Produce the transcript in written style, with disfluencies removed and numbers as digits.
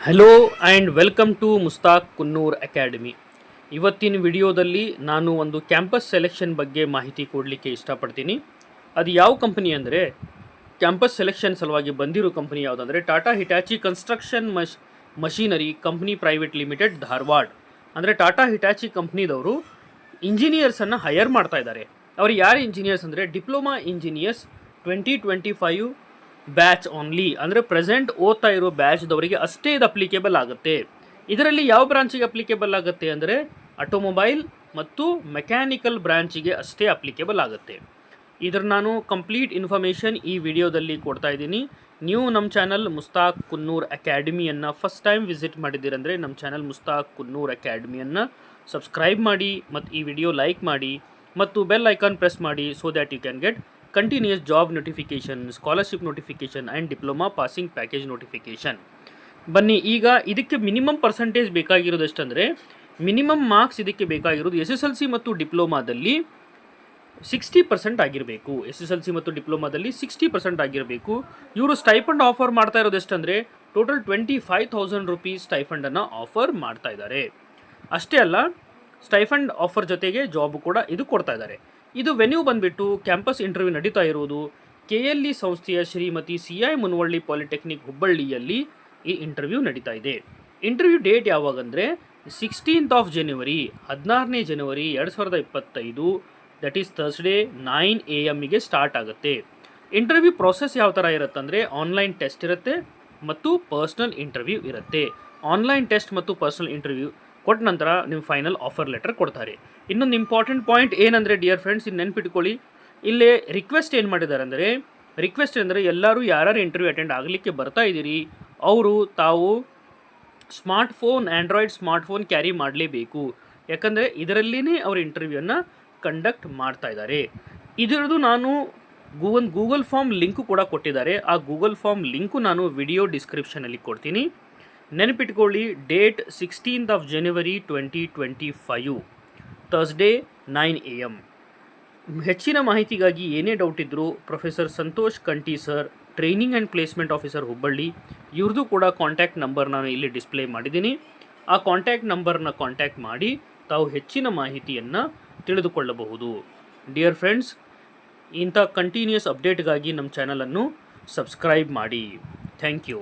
Hello and welcome to Mustaq Kunnur academy. ಇವತ್ತಿನ ವಿಡಿಯೋದಲ್ಲಿ ನಾನು ಒಂದು ಕ್ಯಾಂಪಸ್ ಸೆಲೆಕ್ಷನ್ ಬಗ್ಗೆ ಮಾಹಿತಿ ಕೊಡಲಿಕ್ಕೆ ಇಷ್ಟಪಡ್ತೀನಿ. ಅದು ಯಾವ ಕಂಪನಿ ಅಂದರೆ, ಕ್ಯಾಂಪಸ್ ಸೆಲೆಕ್ಷನ್ ಸಲುವಾಗಿ ಬಂದಿರೋ ಕಂಪನಿ ಯಾವುದಂದರೆ Tata Hitachi construction machinery company private limited Dharwad. ಅಂದರೆ ಟಾಟಾ ಹಿಟಾಚಿ ಕಂಪ್ನಿದವರು ಇಂಜಿನಿಯರ್ಸನ್ನು ಹೈಯರ್ ಮಾಡ್ತಾ ಇದ್ದಾರೆ. ಅವ್ರು ಯಾರು ಇಂಜಿನಿಯರ್ಸ್ ಅಂದರೆ ಡಿಪ್ಲೊಮಾ ಇಂಜಿನಿಯರ್ಸ್ 2025 ಬ್ಯಾಚ್ ಓನ್ಲಿ, ಅಂದರೆ ಪ್ರೆಸೆಂಟ್ ಓದ್ತಾ ಇರೋ ಬ್ಯಾಚ್ದವರಿಗೆ ಅಷ್ಟೇ ಇದು ಅಪ್ಲಿಕೇಬಲ್ ಆಗುತ್ತೆ. ಇದರಲ್ಲಿ ಯಾವ ಬ್ರಾಂಚಿಗೆ ಅಪ್ಲಿಕೇಬಲ್ ಆಗುತ್ತೆ ಅಂದರೆ ಆಟೋಮೊಬೈಲ್ ಮತ್ತು ಮೆಕ್ಯಾನಿಕಲ್ ಬ್ರಾಂಚಿಗೆ ಅಷ್ಟೇ ಅಪ್ಲಿಕೇಬಲ್ ಆಗುತ್ತೆ. ಇದ್ರ ನಾನು ಕಂಪ್ಲೀಟ್ ಇನ್ಫಾರ್ಮೇಷನ್ ಈ ವಿಡಿಯೋದಲ್ಲಿ ಕೊಡ್ತಾ ಇದ್ದೀನಿ. ನೀವು ನಮ್ಮ ಚಾನಲ್ ಮುಸ್ತಾಕ್ ಕುನ್ನೂರ್ ಅಕಾಡೆಮಿಯನ್ನು ಫಸ್ಟ್ ಟೈಮ್ ವಿಸಿಟ್ ಮಾಡಿದ್ದೀರಂದರೆ ನಮ್ಮ ಚಾನಲ್ ಮುಸ್ತಾಕ್ ಕುನ್ನೂರ್ ಅಕಾಡೆಮಿಯನ್ನು ಸಬ್ಸ್ಕ್ರೈಬ್ ಮಾಡಿ ಮತ್ತು ಈ ವಿಡಿಯೋ ಲೈಕ್ ಮಾಡಿ ಮತ್ತು ಬೆಲ್ ಐಕಾನ್ ಪ್ರೆಸ್ ಮಾಡಿ, so that you can get continuous job notification, scholarship notification and diploma passing package notification. ಬನ್ನಿ, ಈಗ ಇದಕ್ಕೆ ಮಿನಿಮಮ್ ಪರ್ಸೆಂಟೇಜ್ ಬೇಕಾಗಿರೋದು ಎಷ್ಟಂದರೆ, ಮಿನಿಮಮ್ ಮಾರ್ಕ್ಸ್ ಇದಕ್ಕೆ ಬೇಕಾಗಿರೋದು SSLC ಮತ್ತು ಡಿಪ್ಲೊಮಾದಲ್ಲಿ 60% ಆಗಿರಬೇಕು. SSLC ಮತ್ತು ಡಿಪ್ಲೊಮಾದಲ್ಲಿ 60% ಆಗಿರಬೇಕು. ಇವರು ಸ್ಟೈಫಂಡ್ ಆಫರ್ ಮಾಡ್ತಾ ಇರೋದು ಎಷ್ಟಂದರೆ ಟೋಟಲ್ 25,000 ರೂಪೀಸ್ ಸ್ಟೈಫಂಡನ್ನು ಆಫರ್ ಮಾಡ್ತಾ ಇದ್ದಾರೆ. ಅಷ್ಟೇ ಅಲ್ಲ, ಸ್ಟೈಫಂಡ್ ಆಫರ್ ಜೊತೆಗೆ ಜಾಬ್ ಕೂಡ ಇದು ಕೊಡ್ತಾ ಇದ್ದಾರೆ. ಇದು ವೆನ್ಯೂ ಬಂದುಬಿಟ್ಟು ಕ್ಯಾಂಪಸ್ ಇಂಟರ್ವ್ಯೂ ನಡೀತಾ ಇರೋದು KLE ಸಂಸ್ಥೆಯ ಶ್ರೀಮತಿ CI ಮುನವಳ್ಳಿ ಪಾಲಿಟೆಕ್ನಿಕ್ ಹುಬ್ಬಳ್ಳಿಯಲ್ಲಿ ಈ ಇಂಟರ್ವ್ಯೂ ನಡೀತಾ ಇದೆ. ಇಂಟರ್ವ್ಯೂ ಡೇಟ್ ಯಾವಾಗಂದರೆ 16th ಜನವರಿ, 16ನೇ ಜನವರಿ 2025, that is Thursday 9 AM start ಆಗುತ್ತೆ. ಇಂಟರ್ವ್ಯೂ ಪ್ರೋಸೆಸ್ ಯಾವ ಥರ ಇರುತ್ತೆ ಅಂದರೆ, ಆನ್ಲೈನ್ ಟೆಸ್ಟ್ ಇರುತ್ತೆ ಮತ್ತು ಪರ್ಸ್ನಲ್ ಇಂಟರ್ವ್ಯೂ ಇರುತ್ತೆ. ಆನ್ಲೈನ್ ಟೆಸ್ಟ್ ಮತ್ತು ಪರ್ಸ್ನಲ್ ಇಂಟರ್ವ್ಯೂ ಕೊಟ್ಟ ನಂತರ ನಿಮ್ಮ ಫೈನಲ್ ಆಫರ್ ಲೆಟರ್ ಕೊಡ್ತಾರೆ. ಇನ್ನೊಂದು ಇಂಪಾರ್ಟೆಂಟ್ ಪಾಯಿಂಟ್ ಏನಂದರೆ ಡಿಯರ್ ಫ್ರೆಂಡ್ಸ್, ಇದು ನೆನ್ಪಿಟ್ಕೊಳ್ಳಿ, ಇಲ್ಲೇ ರಿಕ್ವೆಸ್ಟ್ ಏನು ಮಾಡಿದ್ದಾರೆ ಅಂದರೆ, ರಿಕ್ವೆಸ್ಟ್ ಅಂದರೆ ಎಲ್ಲರೂ ಯಾರು ಇಂಟರ್ವ್ಯೂ ಅಟೆಂಡ್ ಆಗಲಿಕ್ಕೆ ಬರ್ತಾ ಇದ್ದೀರಿ ಅವರು ತಾವು ಸ್ಮಾರ್ಟ್ಫೋನ್, ಆ್ಯಂಡ್ರಾಯ್ಡ್ ಸ್ಮಾರ್ಟ್ಫೋನ್ ಕ್ಯಾರಿ ಮಾಡಲೇಬೇಕು. ಯಾಕಂದರೆ ಇದರಲ್ಲಿನೇ ಅವರು ಇಂಟರ್ವ್ಯೂವನ್ನು ಕಂಡಕ್ಟ್ ಮಾಡ್ತಾ ಇದ್ದಾರೆ. ಇದರದ್ದು ನಾನು ಗೂಗಲ್ ಫಾರ್ಮ್ ಲಿಂಕು ಕೂಡ ಕೊಟ್ಟಿದ್ದಾರೆ. ಆ ಗೂಗಲ್ ಫಾರ್ಮ್ ಲಿಂಕು ನಾನು ವಿಡಿಯೋ ಡಿಸ್ಕ್ರಿಪ್ಷನಲ್ಲಿ ಕೊಡ್ತೀನಿ. ನೆನಪಿಟ್ಕೊಳ್ಳಿ, ಡೇಟ್ 16th ಜನವರಿ 2025, ಥರ್ಸ್ಡೇ 9 AM. ಹೆಚ್ಚಿನ ಮಾಹಿತಿಗಾಗಿ ಏನೇ ಡೌಟ್ ಇದ್ದರೂ professor Santosh Kanthi sir, training and placement officer Hubballi, ಇವ್ರದ್ದು ಕೂಡ ಕಾಂಟ್ಯಾಕ್ಟ್ ನಂಬರ್ ನಾನು ಇಲ್ಲಿ ಡಿಸ್ಪ್ಲೇ ಮಾಡಿದ್ದೀನಿ. ಆ ಕಾಂಟ್ಯಾಕ್ಟ್ ನಂಬರ್ನ ಕಾಂಟ್ಯಾಕ್ಟ್ ಮಾಡಿ ತಾವು ಹೆಚ್ಚಿನ ಮಾಹಿತಿಯನ್ನು ತಿಳಿದುಕೊಳ್ಳಬಹುದು. ಡಿಯರ್ ಫ್ರೆಂಡ್ಸ್, ಇಂಥ ಕಂಟಿನ್ಯೂಸ್ ಅಪ್ಡೇಟ್ಗಾಗಿ ನಮ್ಮ ಚಾನಲನ್ನು ಸಬ್ಸ್ಕ್ರೈಬ್ ಮಾಡಿ. Thank you.